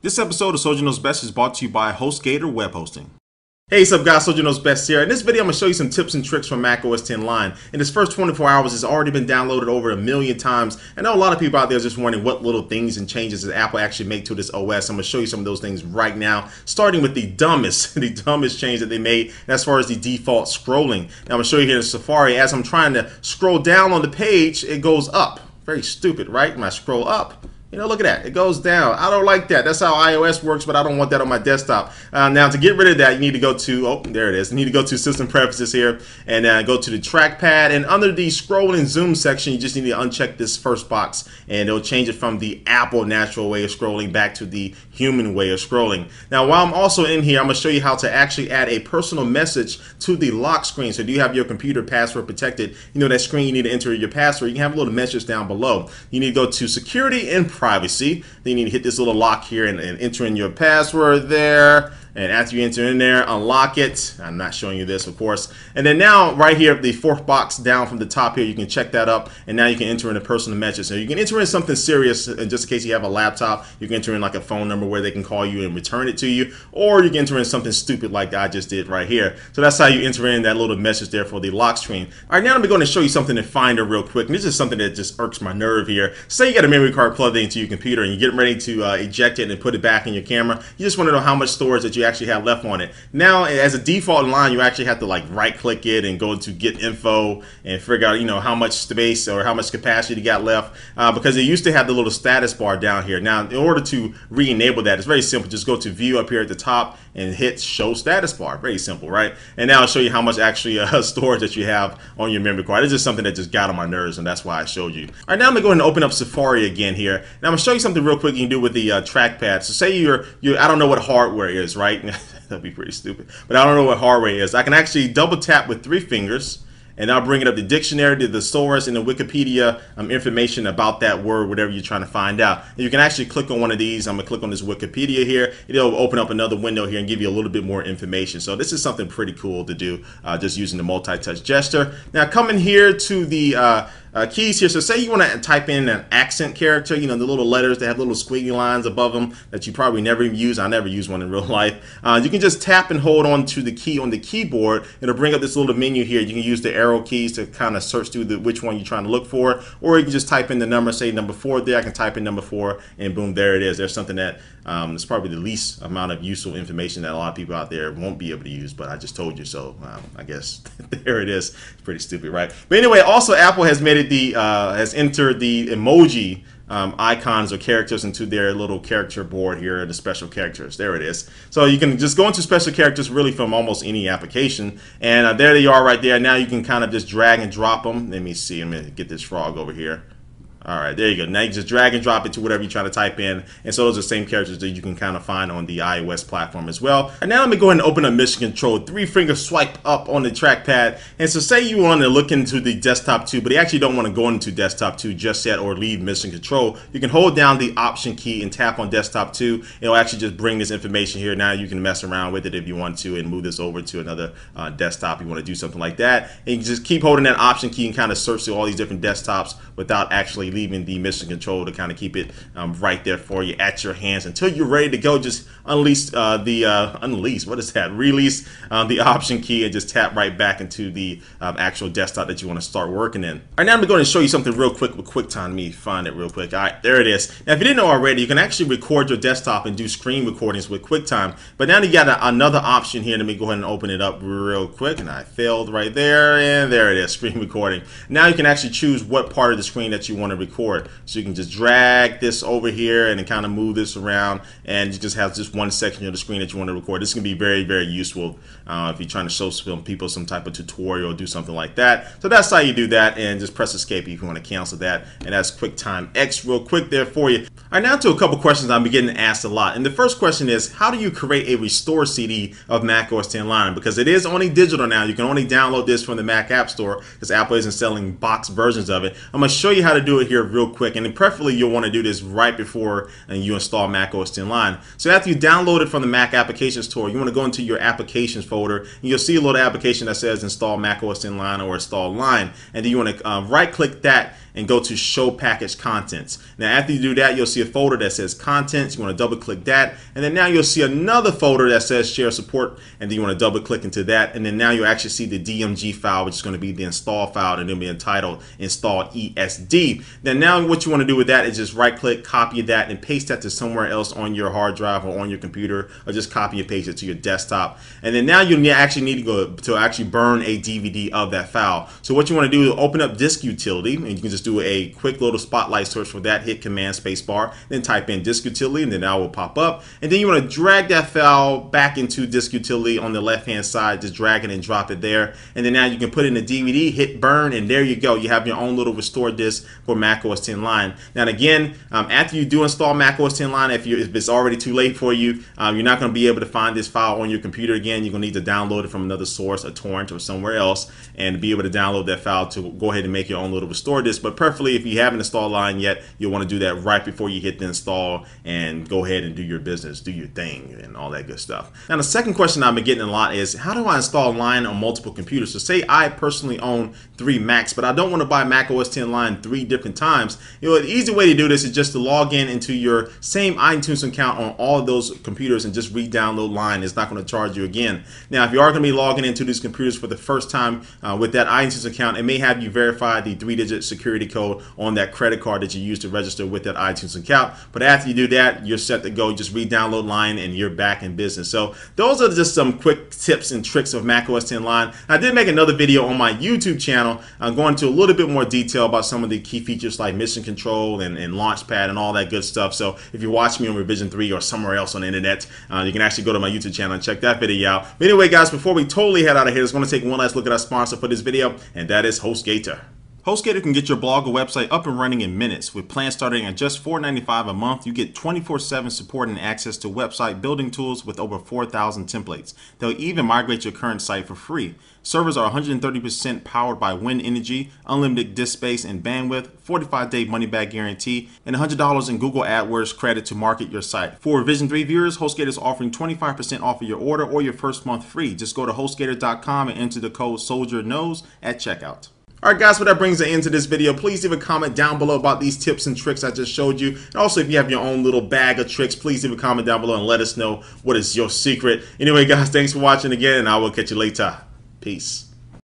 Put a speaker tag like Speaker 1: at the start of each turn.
Speaker 1: This episode of Soldier Knows Best is brought to you by HostGator Web Hosting. Hey, what's up guys, Soldier Knows Best here. In this video, I'm going to show you some tips and tricks from Mac OS X Line. In this first 24 hours, it's already been downloaded over 1 million times. I know a lot of people out there are just wondering what little things and changes that Apple actually make to this OS. I'm going to show you some of those things right now, starting with the dumbest change that they made as far as the default scrolling. Now, I'm going to show you here in Safari. As I'm trying to scroll down on the page, it goes up. Very stupid, right? When I scroll up, you know, look at that. It goes down. I don't like that. That's how iOS works, but I don't want that on my desktop. Now, to get rid of that, you need to go to, oh, there it is. You need to go to System Preferences here and go to the trackpad. And under the scroll and zoom section, you just need to uncheck this first box, and it'll change it from the Apple natural way of scrolling back to the human way of scrolling. Now, while I'm also in here, I'm going to show you how to actually add a personal message to the lock screen. So, do you have your computer password protected? You know that screen you need to enter your password. You can have a little message down below. You need to go to Security and Privacy. Then you need to hit this little lock here and enter in your password there. And after you enter in there, unlock it. I'm not showing you this, of course. And then now, right here, the fourth box down from the top here, you can check that up. And now you can enter in a personal message. So you can enter in something serious, and just in case you have a laptop, you can enter in like a phone number where they can call you and return it to you. Or you can enter in something stupid like I just did right here. So that's how you enter in that little message there for the lock screen. All right, now I'm going to show you something in Finder real quick. And this is something that just irks my nerve here. Say you got a memory card plugged into your computer and you're getting ready to eject it and put it back in your camera. You just want to know how much storage that you actually have left on it. Now, as a default in line, you actually have to like right click it and go to get info and figure out, you know, how much space or how much capacity you got left, because it used to have the little status bar down here. Now, in order to re-enable that, it's very simple. Just go to view up here at the top and hit show status bar. Very simple, right? And now I'll show you how much actually storage that you have on your memory card. It's just something that just got on my nerves, and that's why I showed you. All right, now I'm gonna go ahead and open up Safari again here. Now I'm gonna show you something real quick you can do with the trackpad. So say you're I don't know what hardware is, right? That'd be pretty stupid, but I don't know what hardware is. I can actually double tap with 3 fingers, and I'll bring it up the dictionary, to the source, and the Wikipedia information about that word, whatever you're trying to find out. And you can actually click on one of these. I'm going to click on this Wikipedia here. It'll open up another window here and give you a little bit more information. So this is something pretty cool to do, just using the multi-touch gesture. Now, coming here to the keys here. So say you want to type in an accent character, you know, the little letters that have little squiggly lines above them that you probably never use. I never use one in real life. You can just tap and hold on to the key on the keyboard. It'll bring up this little menu here. You can use the arrow keys to kind of search through which one you're trying to look for, or you can just type in the number, say number 4 there. I can type in number 4 and boom, there it is. There's something that is probably the least amount of useful information that a lot of people out there won't be able to use, but I just told you, so I guess there it is. It's pretty stupid, right? But anyway, also Apple has made it has entered the emoji icons or characters into their little character board here, the special characters. There it is. So you can just go into special characters really from almost any application, and there they are right there. Now you can kind of just drag and drop them. Let me see. I'm going to get this frog over here. All right, there you go. Now you just drag and drop it to whatever you're trying to type in. And so those are the same characters that you can kind of find on the iOS platform as well. And now let me go ahead and open up Mission Control. 3-finger swipe up on the trackpad. And so say you want to look into the desktop 2, but you actually don't want to go into desktop 2 just yet or leave Mission Control. You can hold down the Option key and tap on desktop 2. It'll actually just bring this information here. Now you can mess around with it if you want to and move this over to another desktop. You want to do something like that. And you can just keep holding that Option key and kind of search through all these different desktops without actually leaving the Mission Control to kind of keep it right there for you at your hands until you're ready to go. Just release the Option key and just tap right back into the actual desktop that you want to start working in. All right, now I'm going to show you something real quick with QuickTime. Let me find it real quick. All right, there it is. Now, if you didn't know already, you can actually record your desktop and do screen recordings with QuickTime. But now you got another option here. Let me go ahead and open it up real quick. And I failed right there. And there it is, screen recording. Now you can actually choose what part of the screen that you want to record. So you can just drag this over here and then kind of move this around, and you just have just one section of the screen that you want to record. This can be very, very useful if you're trying to show some people some type of tutorial or do something like that. So that's how you do that, and just press escape if you want to cancel that. And that's QuickTime X real quick there for you. All right, now to a couple questions I'm getting asked a lot. And the first question is, how do you create a restore CD of Mac OS X Line? Because it is only digital now. You can only download this from the Mac App Store because Apple isn't selling box versions of it. I'm going to show you how to do it here real quick. And preferably you'll want to do this right before you install Mac OS X Line. So after you download it from the Mac Application Store, you want to go into your Applications folder, and you'll see a little application that says Install Mac OS X Line or Install Line. And then you want to right-click that and go to Show Package Contents. Now after you do that, you'll see a folder that says Contents. You want to double click that, and then now you'll see another folder that says Share Support, and then you want to double click into that, and then now you actually see the DMG file, which is going to be the install file, and it'll be entitled Install ESD. Then now what you want to do with that is just right click, copy that, and paste that to somewhere else on your hard drive or on your computer, or just copy and paste it to your desktop. And then now you actually need to go to actually burn a DVD of that file. So what you want to do is open up Disk Utility, and you can just do a quick little spotlight search for that, hit Command Spacebar, then type in Disk Utility, and then that will pop up. And then you want to drag that file back into Disk Utility on the left hand side, just drag it and drop it there. And then now you can put in the DVD, hit burn, and there you go. You have your own little restore disk for macOS 10 Lion. Now again, after you do install macOS 10 Lion, if it's already too late for you, you're not going to be able to find this file on your computer again. You're going to need to download it from another source, a torrent or somewhere else, and be able to download that file to go ahead and make your own little restore disk. But preferably, if you haven't installed Lion yet, you'll want to do that right before you hit the install and go ahead and do your business, do your thing, and all that good stuff. Now the second question I've been getting a lot is, how do I install Lion on multiple computers? So say I personally own 3 Macs, but I don't want to buy macOS 10 Lion 3 different times. The easy way to do this is just to log in into your same iTunes account on all of those computers and just re-download Lion. It's not going to charge you again. Now, if you are going to be logging into these computers for the first time with that iTunes account, it may have you verify the 3-digit security code on that credit card that you use to register with that iTunes account. But after you do that, you're set to go. Just re-download Lion and you're back in business. So those are just some quick tips and tricks of macOS 10 Lion. I did make another video on my YouTube channel going into a little bit more detail about some of the key features like mission control and Launchpad and all that good stuff. So if you watch me on Revision 3 or somewhere else on the internet, you can actually go to my YouTube channel and check that video out. But anyway, guys, before we totally head out of here, I just want to take one last look at our sponsor for this video, and that is HostGator. HostGator can get your blog or website up and running in minutes. With plans starting at just $4.95 a month, you get 24/7 support and access to website building tools with over 4,000 templates. They'll even migrate your current site for free. Servers are 130% powered by wind energy, unlimited disk space and bandwidth, 45-day money-back guarantee, and $100 in Google AdWords credit to market your site. For Revision 3 viewers, HostGator is offering 25% off of your order or your first month free. Just go to HostGator.com and enter the code SoldierKnows at checkout. Alright guys, well that brings an end to this video. Please leave a comment down below about these tips and tricks I just showed you. And also if you have your own little bag of tricks, please leave a comment down below and let us know what is your secret. Anyway guys, thanks for watching again, and I will catch you later. Peace.